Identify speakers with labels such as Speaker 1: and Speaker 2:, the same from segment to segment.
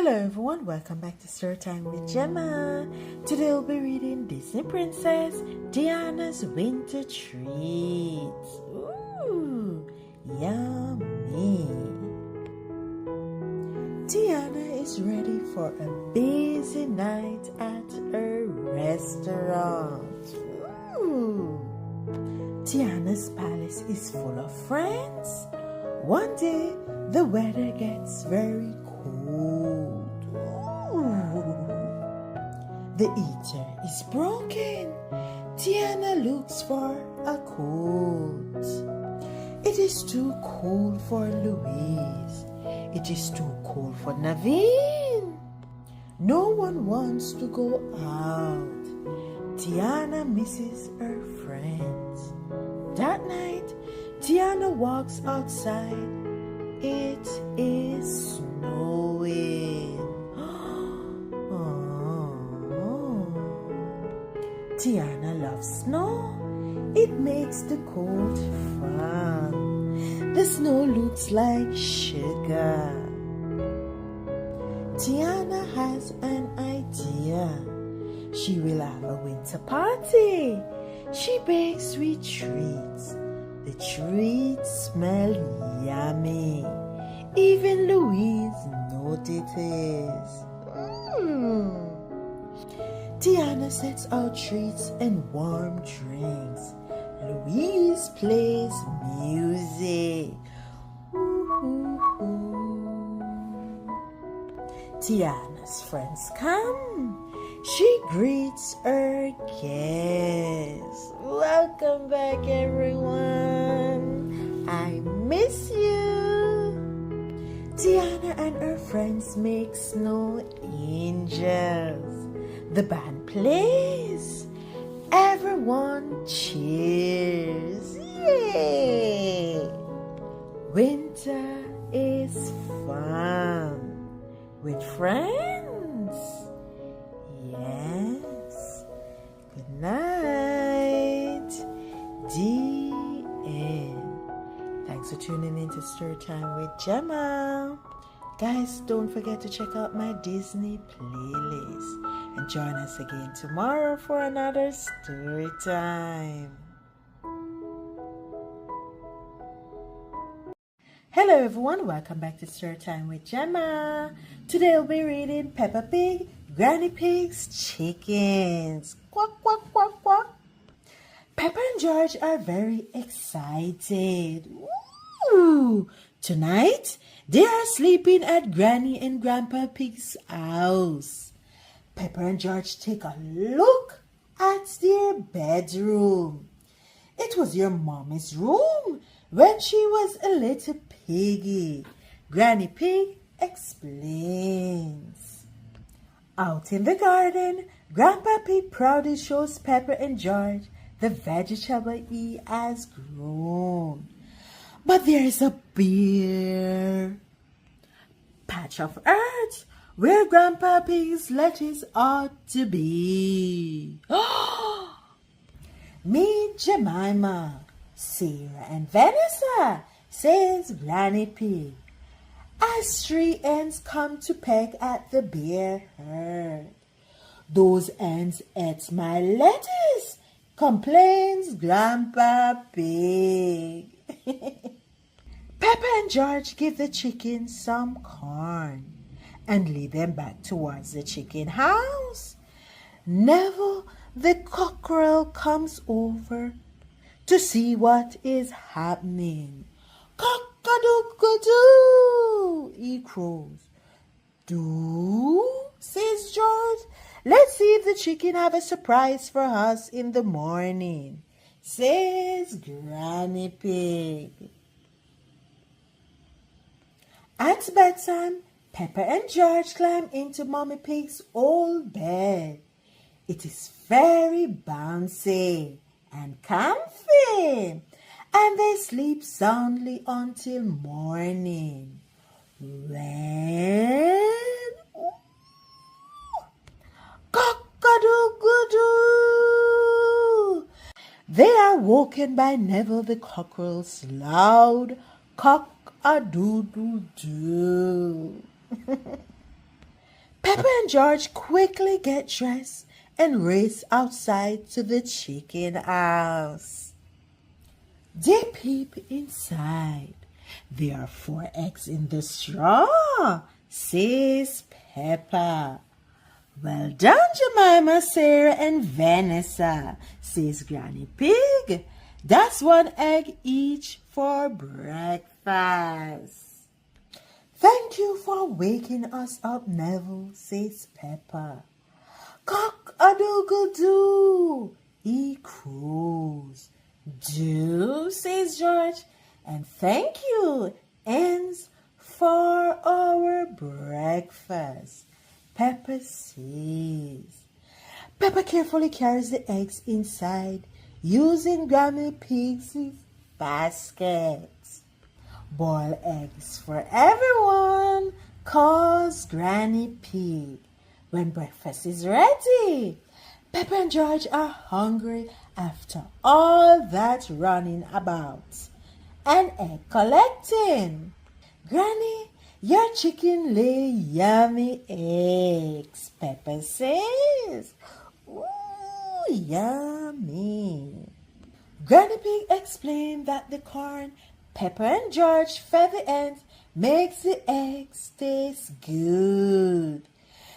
Speaker 1: Hello everyone, welcome back to Storytime with Gemma. Today we'll be reading Disney Princess Diana's Winter Treats. Ooh, yummy. Diana is ready for a busy night at a restaurant. Ooh. Diana's palace is full of friends. One day, the weather gets very cold. Ooh. The heater is broken. Diana looks for a coat. It is too cold for Louise. It is too cold for Naveen. No one wants to go out. Diana misses her friends. That night, Diana walks outside. It is snowing. Oh. Diana loves snow. It makes the cold fun. The snow looks like sugar. Diana has an idea. She will have a winter party. She bakes sweet treats. The treats smell yummy. Even Louise notices. Diana sets out treats and warm drinks. Louise plays music. Diana's friends come. She greets her guests. Welcome back, everyone. I miss you. Diana and her friends make snow angels. The band plays. Everyone cheers. Yay! Winter is fun with friends. Yes. Good night. The end. Thanks for tuning in to Storytime with Gemma. Guys, don't forget to check out my Disney playlist and join us again tomorrow for another story time. Hello everyone, welcome back to Storytime with Gemma. Today we'll be reading Peppa Pig, Granny Pig's Chickens. Quack, quack, quack, quack. Peppa and George are very excited. Woo! Tonight, they are sleeping at Granny and Grandpa Pig's house. Peppa and George take a look at their bedroom. It was your mommy's room when she was a little piggy. Granny Pig explains. Out in the garden, Grandpa Pig proudly shows Peppa and George the vegetable he has grown. But there is a bare patch of earth where Grandpa Pig's lettuce ought to be. Meet Jemima, Sarah, and Vanessa, says Granny Pig, as three hens come to peck at the bare earth. Those hens ate my lettuce, complains Grandpa Pig. Peppa and George give the chickens some corn and lead them back towards the chicken house. Neville the cockerel comes over to see what is happening. Cock-a-doodle-doo, he crows. Do, says George. Let's see if the chicken have a surprise for us in the morning, says Granny Pig. At bedtime, Peppa and George climb into Mommy Pig's old bed. It is very bouncy and comfy, and they sleep soundly until morning. When cock-a-doodle-doo, they are woken by Neville the cockerel's loud cock-a-doodle-doo. and George quickly get dressed and race outside to the chicken house. They peep inside. There are 4 eggs in the straw, says Peppa. Well done, Jemima, Sarah, and Vanessa, says Granny Pig. That's 1 egg each for breakfast. Thank you for waking us up, Neville, says Peppa. Cock-a-doodle-doo, he crows. Do, says George, and thank you, ends for our breakfast, Peppa says. Peppa carefully carries the eggs inside using Granny Pig's baskets. Boil eggs for everyone, calls Granny Pig. When breakfast is ready, Peppa and George are hungry after all that running about and egg collecting. Granny, your chicken lay yummy eggs, Peppa says. Ooh, yummy. Granny Pig explained that the corn Peppa and George fed the ants makes the eggs taste good.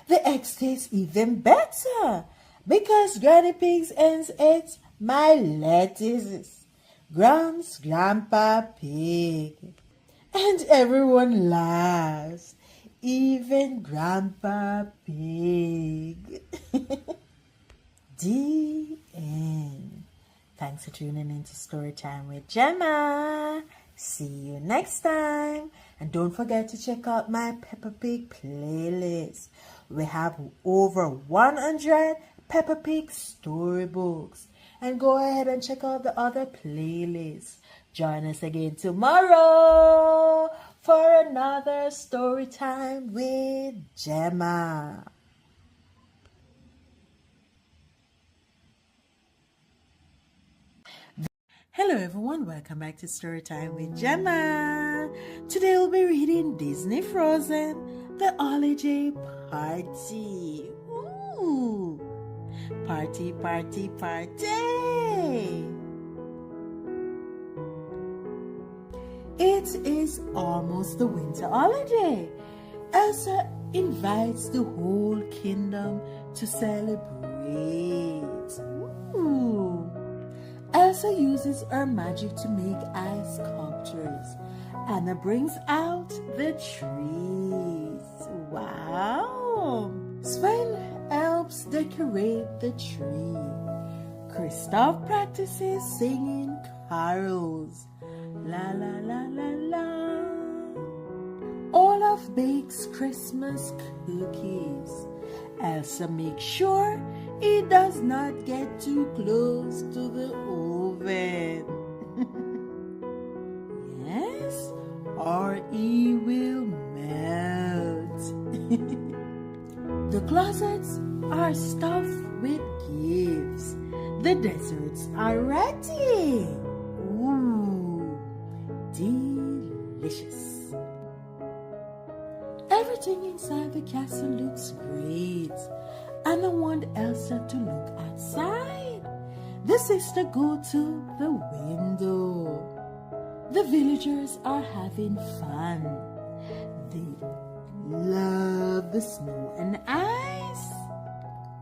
Speaker 1: The eggs taste even better because Granny Pig's ants ate my lettuces, grunts Grandpa Pig. And everyone laughs, even Grandpa Pig. The end. Thanks for tuning in to Storytime with Gemma. See you next time. And don't forget to check out my Peppa Pig playlist. We have over 100 Peppa Pig storybooks. And go ahead and check out the other playlists. Join us again tomorrow for another Storytime with Gemma. Hello everyone, welcome back to Storytime with Gemma. Today we'll be reading Disney Frozen, The Holiday Party. Ooh! Party, party, party! It is almost the winter holiday. Elsa invites the whole kingdom to celebrate. Ooh! Elsa uses her magic to make ice sculptures. Anna brings out the trees. Wow! Sven helps decorate the tree. Kristoff practices singing carols. La la la la la. Olaf bakes Christmas cookies. Elsa makes sure he does not get too close to the oven. Yes, or he will melt. The closets are stuffed with gifts. The desserts are ready. Ooh, delicious. Everything inside the castle looks great. Anna wants Elsa to look outside. The sisters go to the window. The villagers are having fun. They love the snow and ice.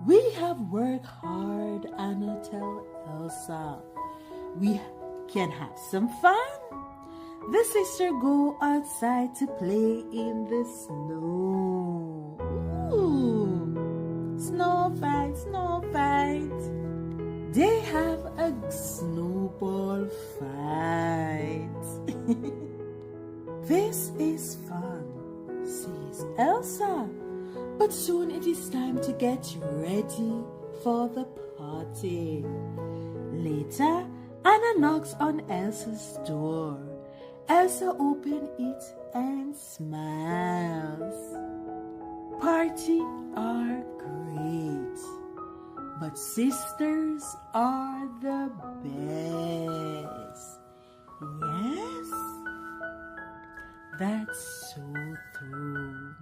Speaker 1: We have worked hard, Anna tells Elsa. We can have some fun. The sisters go outside to play in the snow. Ooh. Snow fight, snow fight. They have a snowball fight. This is fun, says Elsa. But soon it is time to get ready for the party. Later, Anna knocks on Elsa's door. Elsa opens it and smiles. Party are great, but sisters are the best. Yes, that's so true.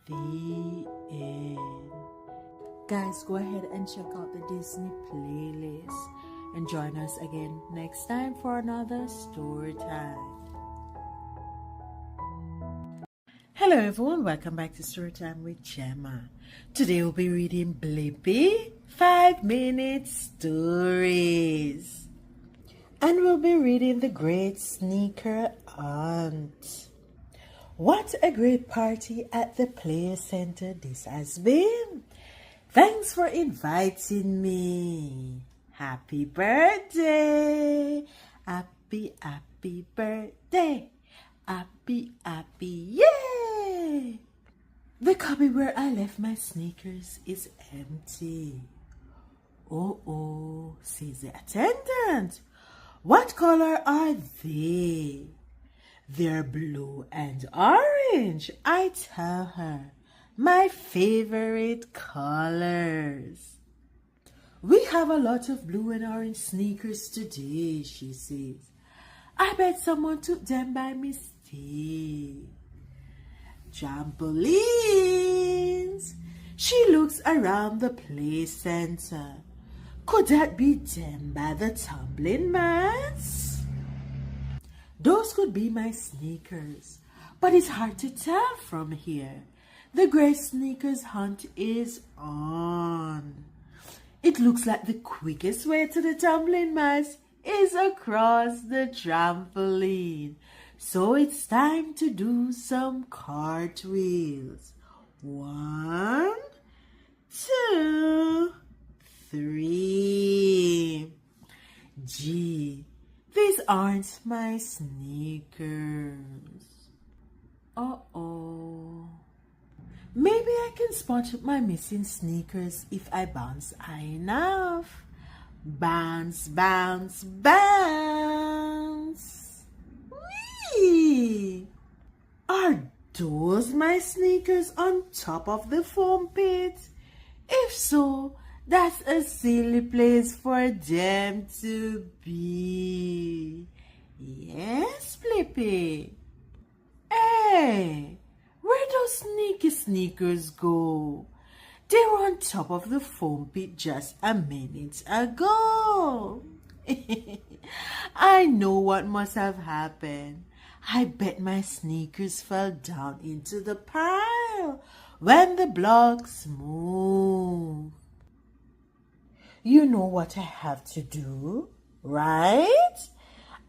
Speaker 1: The end. Guys, go ahead and check out the Disney playlist and join us again next time for another story time. Hello everyone, welcome back to Storytime with Gemma. Today we'll be reading Blippi 5-minute stories. And we'll be reading The Great Sneaker Aunt. What a great party at the Play Center this has been. Thanks for inviting me. Happy birthday. Happy birthday. Happy, yay! The cubby where I left my sneakers is empty. Oh, says the attendant. What color are they? They're blue and orange, I tell her. My favorite colors. We have a lot of blue and orange sneakers today, she says. I bet someone took them by mistake. Trampolines. She looks around the play center. Could that be them by the tumbling mats? Those could be my sneakers, but it's hard to tell from here. The Great Sneakers Hunt is on. It looks like the quickest way to the tumbling mats is across the trampoline. So it's time to do some cartwheels. 1, 2, 3. Gee, these aren't my sneakers. Uh-oh. Maybe I can spot my missing sneakers if I bounce high enough. Bounce, bounce, bounce. Whee! Are those my sneakers on top of the foam pit? If so, that's a silly place for them to be. Yes, Blippi. Hey, where those sneaky sneakers go? They were on top of the foam pit just a minute ago. I know what must have happened. I bet my sneakers fell down into the pile when the blocks moved. You know what I have to do, right?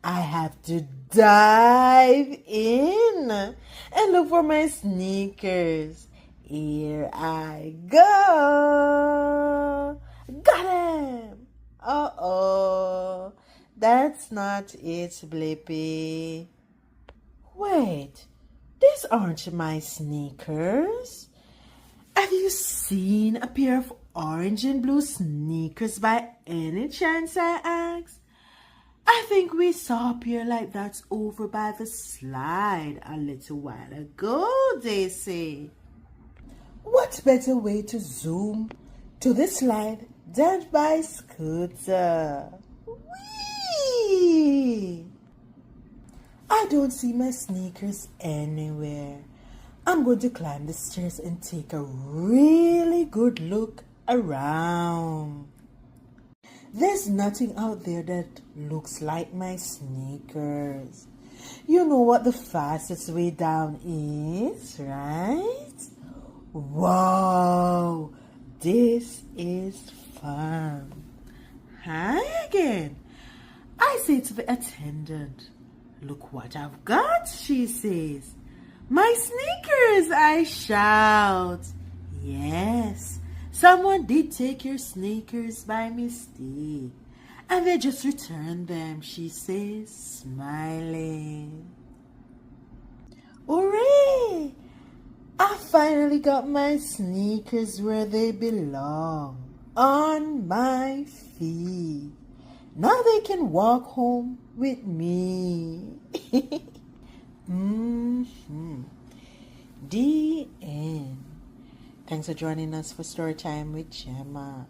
Speaker 1: I have to dive in and look for my sneakers. Here I go. Got him. Uh-oh. That's not it, Blippi. Wait, these aren't my sneakers. Have you seen a pair of orange and blue sneakers by any chance, I asked? I think we saw a pair like that over by the slide a little while ago, they say. What better way to zoom to the slide than by scooter? Whee! I don't see my sneakers anywhere. I'm going to climb the stairs and take a really good look around. There's nothing out there that looks like my sneakers. You know what the fastest way down is, right? Wow, this is fun. Hi again. I say to the attendant, look what I've got, she says. My sneakers, I shout. Yes, someone did take your sneakers by mistake, and they just returned them, she says, smiling. Hooray! I finally got my sneakers where they belong, on my feet. Now they can walk home with me. The end. Thanks for joining us for Storytime with Gemma.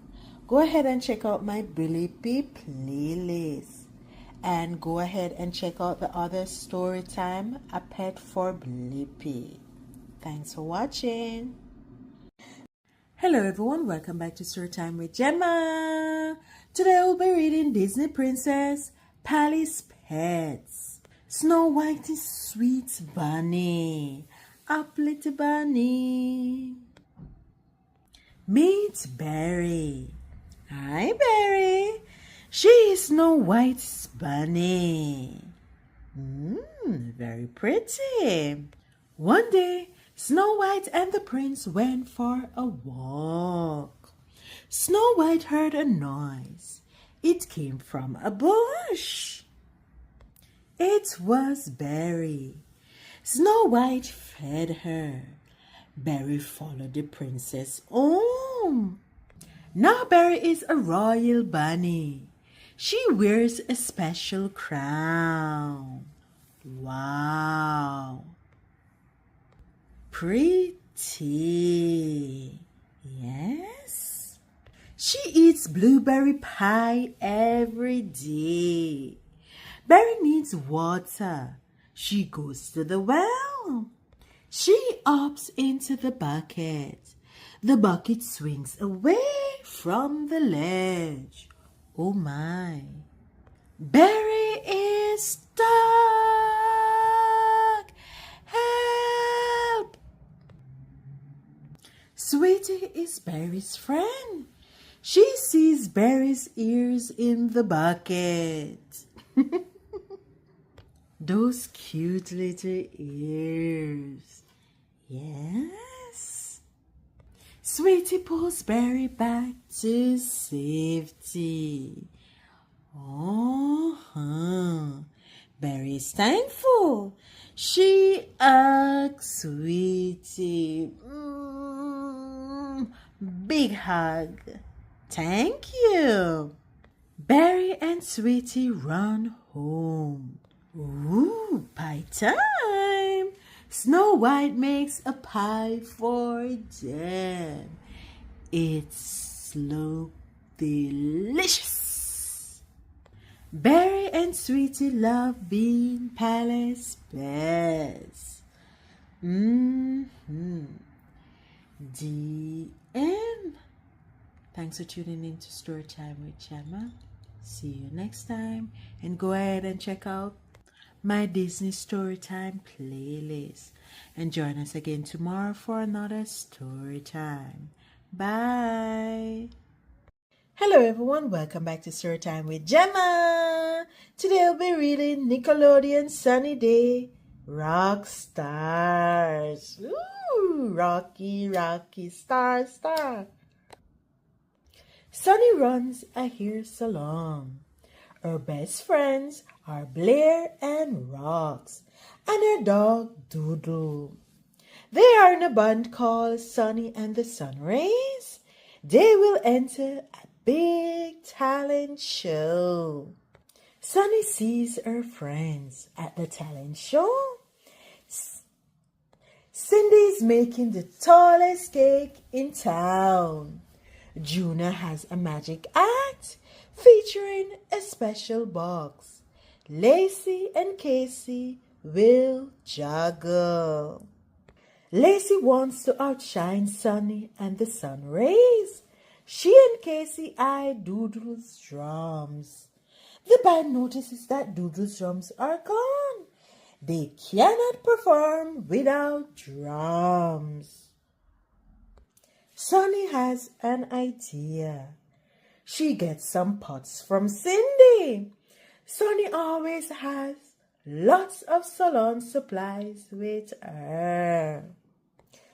Speaker 1: Go ahead and check out my Blippi playlist. And go ahead and check out the other Storytime, A Pet for Blippi. Thanks for watching. Hello everyone, welcome back to Storytime with Gemma. Today we'll be reading Disney Princess Pally's Pets. Snow White is sweet bunny, up little bunny. Meet Berry. Hi Berry. She is Snow White's bunny. Very pretty. One day, Snow White and the prince went for a walk. Snow White heard a noise. It came from a bush. It was Berry. Snow White fed her. Berry followed the princess home. Now Berry is a royal bunny. She wears a special crown. Wow! Pretty. Yes. She eats blueberry pie every day. Berry needs water. She goes to the well. She hops into the bucket. The bucket swings away from the ledge. Oh my. Berry is stuck. Help! Sweetie is Berry's friend. She sees Berry's ears in the bucket. Those cute little ears. Yes. Sweetie pulls Berry back to safety. Berry is thankful. She hugs Sweetie. Big hug. Thank you. Berry and Sweetie run home. Ooh, pie time. Snow White makes a pie for them. It's so delicious. Berry and Sweetie love being Palace pets. The end. Thanks for tuning in to Storytime with Gemma. See you next time. And go ahead and check out my Disney Storytime playlist. And join us again tomorrow for another Storytime. Bye. Hello everyone, welcome back to Storytime with Gemma. Today I'll be reading Nickelodeon Sunny Day Rock Stars. Ooh, Rocky, Rocky, Star, Star. Sunny runs a hair salon. Her best friends are Blair and Rox, and her dog Doodle. They are in a band called Sunny and the Sun Rays. They will enter a big talent show. Sunny sees her friends at the talent show. Cindy's making the tallest cake in town. Juna has a magic act featuring a special box. Lacey and Casey will juggle. Lacey wants to outshine Sunny and the Sun Rays. She and Casey eye Doodle's drums. The band notices that Doodle's drums are gone. They cannot perform without drums. Sunny has an idea. She gets some pots from Cindy. Sunny always has lots of salon supplies with her.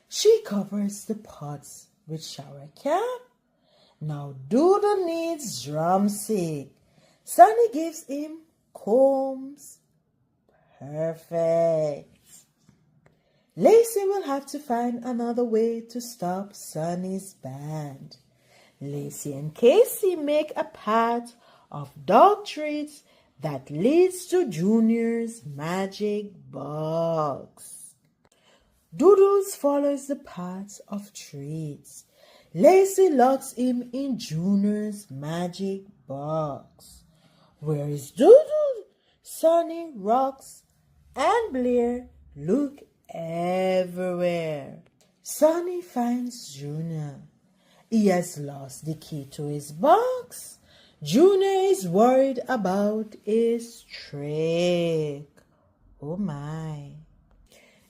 Speaker 1: She covers the pots with shower cap. Now Doodle needs drumstick. Sunny gives him combs. Perfect. Lacey will have to find another way to stop Sunny's band. Lacey and Casey make a path of dog treats that leads to Junior's magic box. Doodles follows the path of treats. Lacey locks him in Junior's magic box. Where is Doodle? Sunny, Rox, and Blair look everywhere. Sonny finds Junior. He has lost the key to his box. Junior is worried about his trick. Oh my.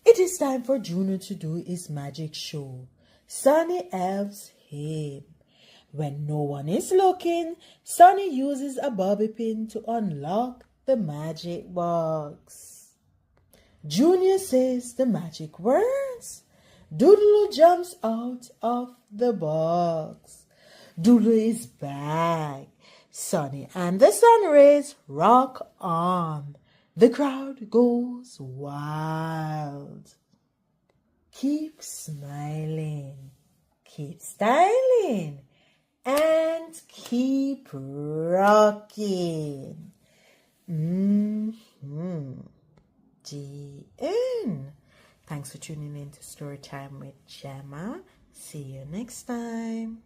Speaker 1: It is time for Junior to do his magic show. Sonny helps him. When no one is looking, Sonny uses a bobby pin to unlock the magic box. Junior says the magic words. Doodle jumps out of the box. Doodle is back. Sonny and the sun rays rock on. The crowd goes wild. Keep smiling, keep styling, and keep rocking. GN. Thanks for tuning in to Storytime with Gemma. See you next time.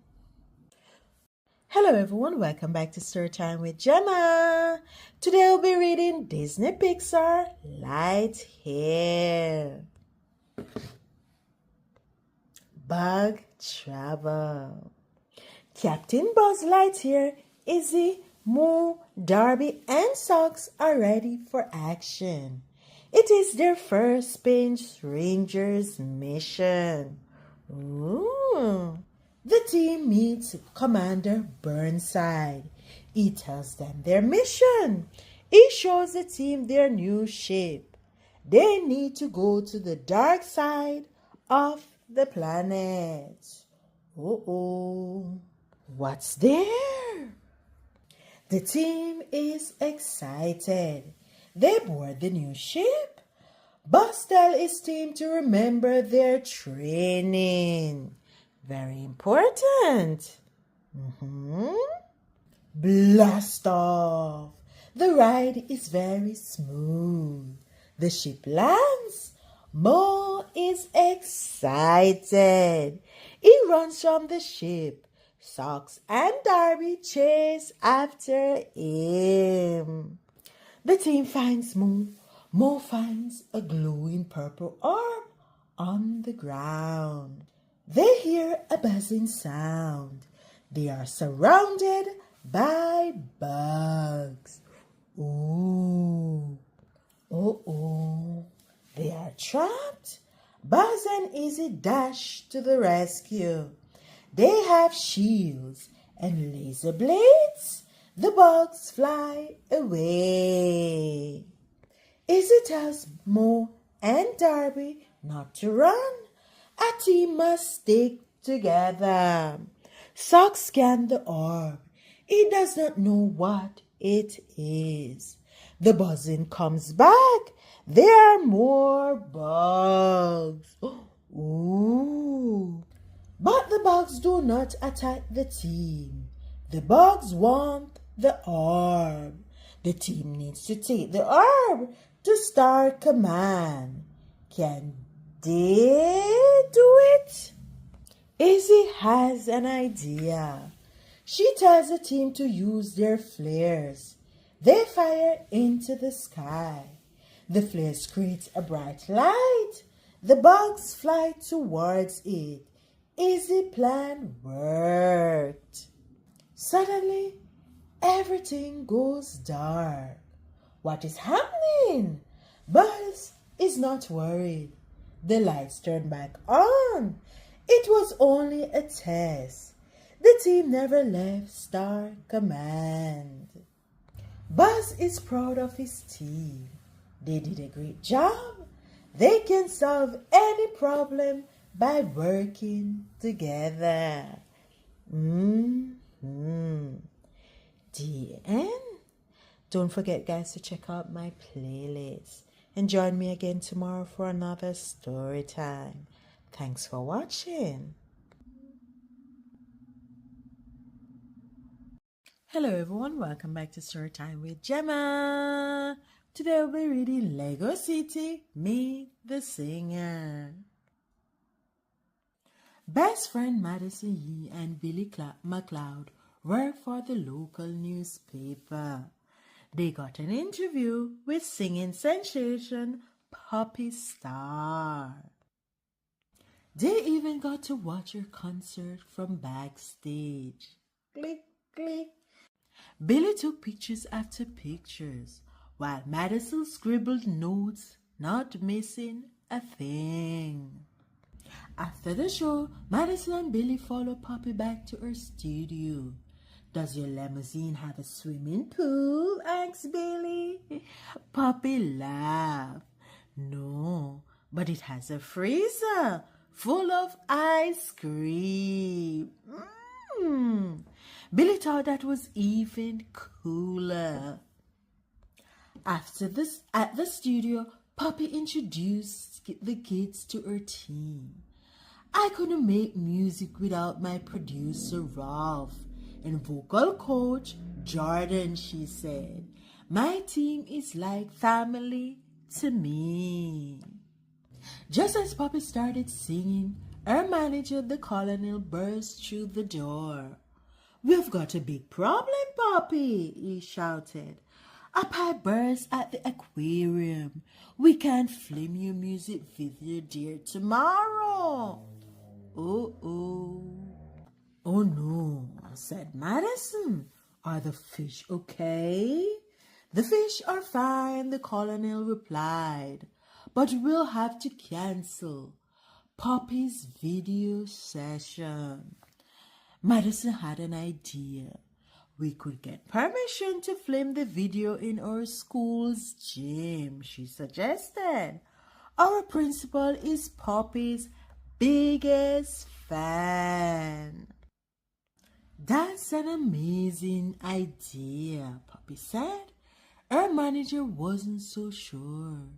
Speaker 1: Hello everyone, welcome back to Storytime with Gemma. Today we'll be reading Disney Pixar Light Hair. Bug Travel. Captain Buzz Lightyear, Izzy, Moo, Darby, and Socks are ready for action. It is their first Space Rangers mission. Ooh. The team meets Commander Burnside. He tells them their mission. He shows the team their new ship. They need to go to the dark side of the planet. Uh-oh. What's there? The team is excited. They board the new ship. Buzz tells his team to remember their training. Very important. Blast off. The ride is very smooth. The ship lands. Mo is excited. He runs from the ship. Socks and Darby chase after him. The team finds Mo. Mo finds a glowing purple orb on the ground. They hear a buzzing sound. They are surrounded by bugs. Ooh. Uh-oh. They are trapped. Buzz and Izzy dash to the rescue. They have shields and laser blades. The bugs fly away. Izzy tells Mo and Darby not to run. A team must stick together. Socks scans the orb. He does not know what it is. The buzzing comes back. There are more bugs. Ooh. But the bugs do not attack the team. The bugs want the orb. The team needs to take the orb to start command. Can they do it? Izzy has an idea. She tells the team to use their flares. They fire into the sky. The flares create a bright light. The bugs fly towards it. Izzy's plan worked. Suddenly, everything goes dark. What is happening? Buzz is not worried. The lights turn back on. It was only a test. The team never left Star Command. Buzz is proud of his team. They did a great job. They can solve any problem by working together. The end. Don't forget, guys, to check out my playlist. And join me again tomorrow for another story time. Thanks for watching. Hello everyone, welcome back to Storytime with Gemma. Today we'll be reading Lego City, Meet the Singer. Best friend Madison Yee and Billy McLeod work for the local newspaper. They got an interview with singing sensation Poppy star. They even got to watch her concert from backstage. Click, click. Billy took pictures after pictures, while Madison scribbled notes, not missing a thing. After the show, Madison and Billy followed Poppy back to her studio. Does your limousine have a swimming pool? Asked Billy. Poppy laughed. No, but it has a freezer full of ice cream. Billy thought that was even cooler. After this, at the studio, Poppy introduced the kids to her team. I couldn't make music without my producer, Ralph, and vocal coach, Jordan, she said. My team is like family to me. Just as Poppy started singing, her manager, the colonel, burst through the door. We've got a big problem, Poppy, he shouted. A pipe burst at the aquarium. We can't film your music video, dear, tomorrow. Oh no, said Madison. Are the fish okay? The fish are fine, the colonel replied. But we'll have to cancel Poppy's video session. Madison had an idea. We could get permission to film the video in our school's gym, she suggested. Our principal is Poppy's biggest fan. That's an amazing idea, Poppy said. Her manager wasn't so sure.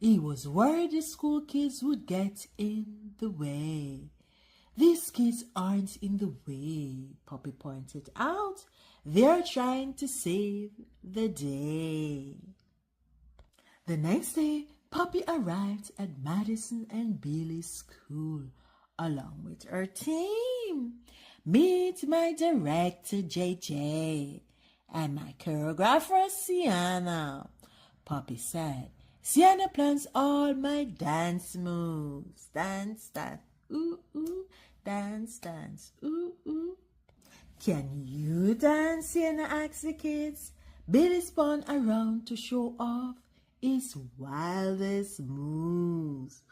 Speaker 1: He was worried the school kids would get in the way. These kids aren't in the way, Poppy pointed out. They're trying to save the day. The next day, Poppy arrived at Madison and Billy's school along with her team. Meet my director, JJ, and my choreographer, Sienna, Poppy said. Sienna plans all my dance moves. Dance, dance, ooh, ooh, dance, dance, ooh, ooh. Can you dance? Sienna asked the kids. Billy spun around to show off his wildest moves.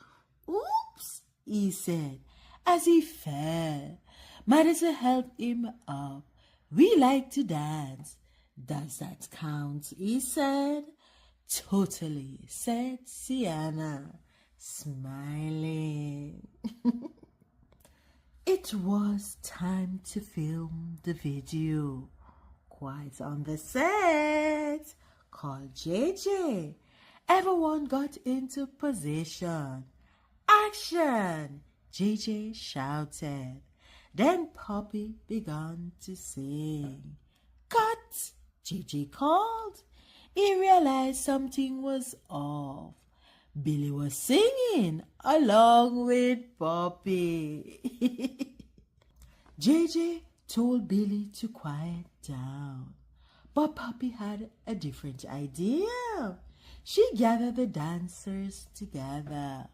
Speaker 1: Oops, he said as he fell. Madison helped him up. We like to dance. Does that count? He said. Totally, said Sienna, smiling. It was time to film the video. Quiet on the set. Called JJ. Everyone got into position. Action! JJ shouted. Then Poppy began to sing. Cut! JJ called. He realized something was off. Billy was singing along with Poppy. JJ told Billy to quiet down. But Poppy had a different idea. She gathered the dancers together.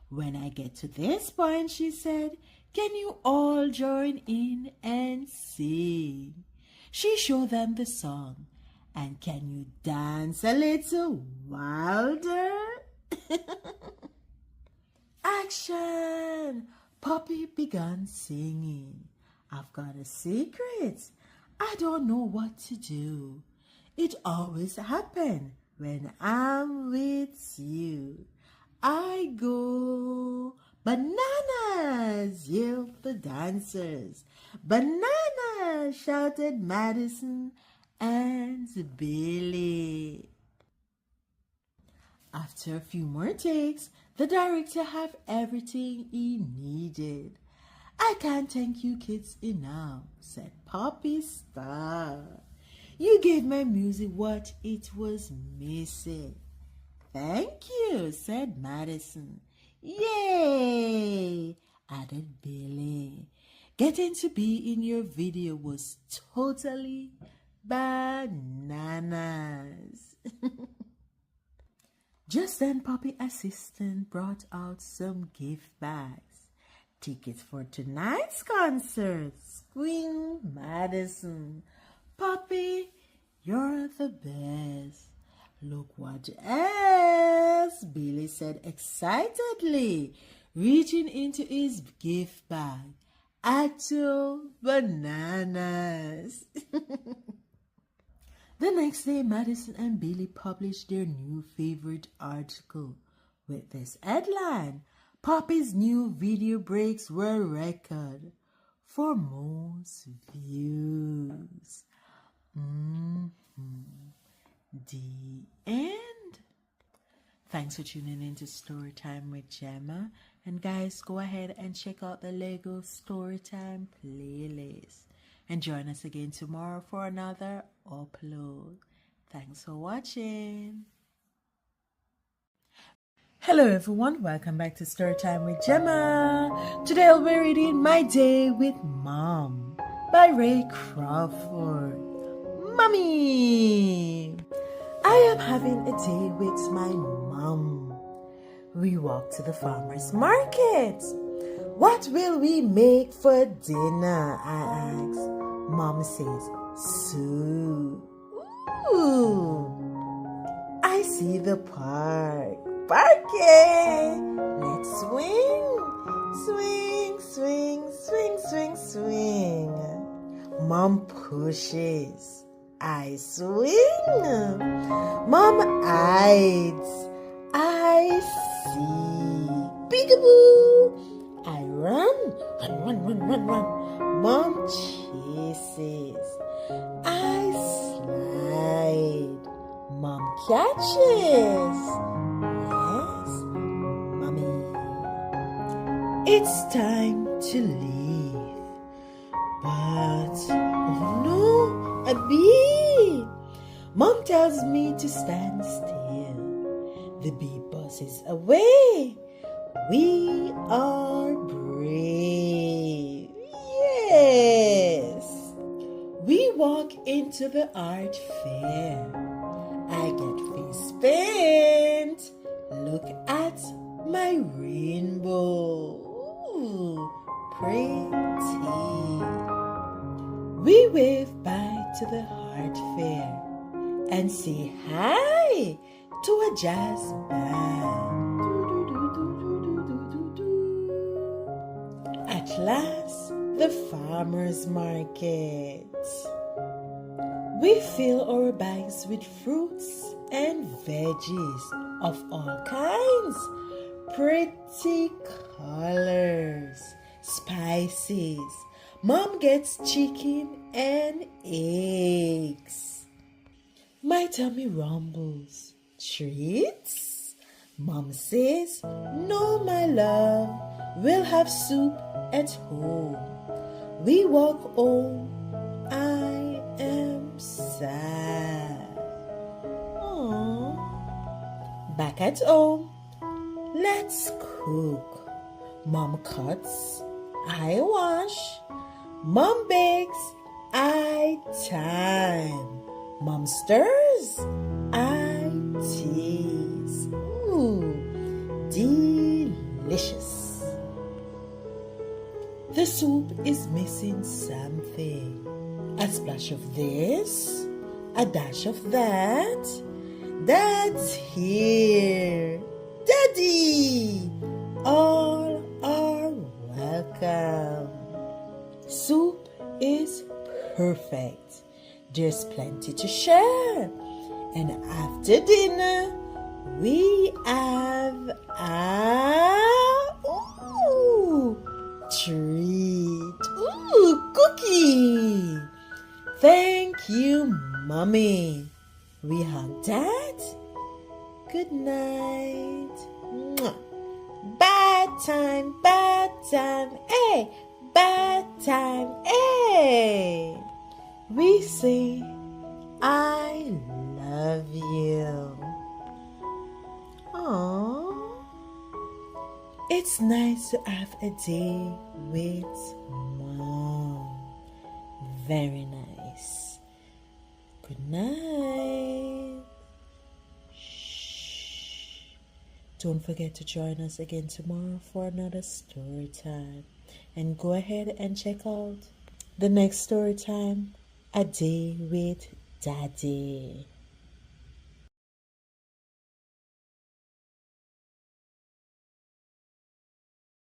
Speaker 1: When I get to this point, she said, can you all join in and sing? She showed them the song. And can you dance a little wilder? Action! Poppy began singing. I've got a secret. I don't know what to do. It always happens when I'm with you. I go bananas, yelled the dancers. Bananas, shouted Madison and Billy. After a few more takes, the director had everything he needed. I can't thank you kids enough, said Poppy Star. You gave my music what it was missing. Thank you, said Madison. Yay, added Billy. Getting to be in your video was totally bananas. Just then, Poppy's assistant brought out some gift bags. Tickets for tonight's concert. Squing Madison. Poppy, you're the best. Look what else, Billy said excitedly, reaching into his gift bag. Actual bananas. The next day, Madison and Billy published their new favorite article with this headline: Poppy's new video breaks were record for most views. The end. Thanks for tuning in to Storytime with Gemma. And guys, go ahead and check out the Lego Storytime playlist. And join us again tomorrow for another upload. Thanks for watching. Hello everyone, welcome back to Storytime with Gemma. Today I'll be reading My Day with Mom by Ray Crawford. Mommy! I am having a day with my mom. We walk to the farmer's market. What will we make for dinner? I ask. Mom says, soup. Ooh! I see the park. Parking! Let's swing. Swing, swing, swing, swing, swing. Mom pushes. I swing. Mom hides. I see. Peekaboo! I run. Run. Mom chases. I slide. Mom catches. Yes, Mommy. It's time to leave. But no, a bee. Mom tells me to stand still. The bee buzzes away. We are brave. Yes. We walk into the art fair. I get face paint. Look at my rainbow. Ooh, pretty. We wave bye to the art fair and say hi to a jazz band. At last, the farmer's market. We fill our bags with fruits and veggies of all kinds, pretty colors, spices. Mom gets chicken and eggs. My tummy rumbles. Treats? Mom says, no, my love, we'll have soup at home. We walk home. I am sad. Aww. Back at home. Let's cook. Mom cuts. I wash. Mom bakes. I time. Mom stirs. I tease. Ooh, delicious. The soup is missing something. A splash of this, a dash of that. Dad's here. Daddy! All are welcome. Soup is perfect. There's plenty to share. And after dinner, we have a treat. Ooh, cookie. Thank you, Mommy. We hug Dad. Good night. Mwah. Bedtime, bedtime, hey, bedtime, hey. We say, I love you. Aww. It's nice to have a day with Mom. Very nice. Good night. Shh. Don't forget to join us again tomorrow for another story time. And go ahead and check out the next story time, A Day with Daddy.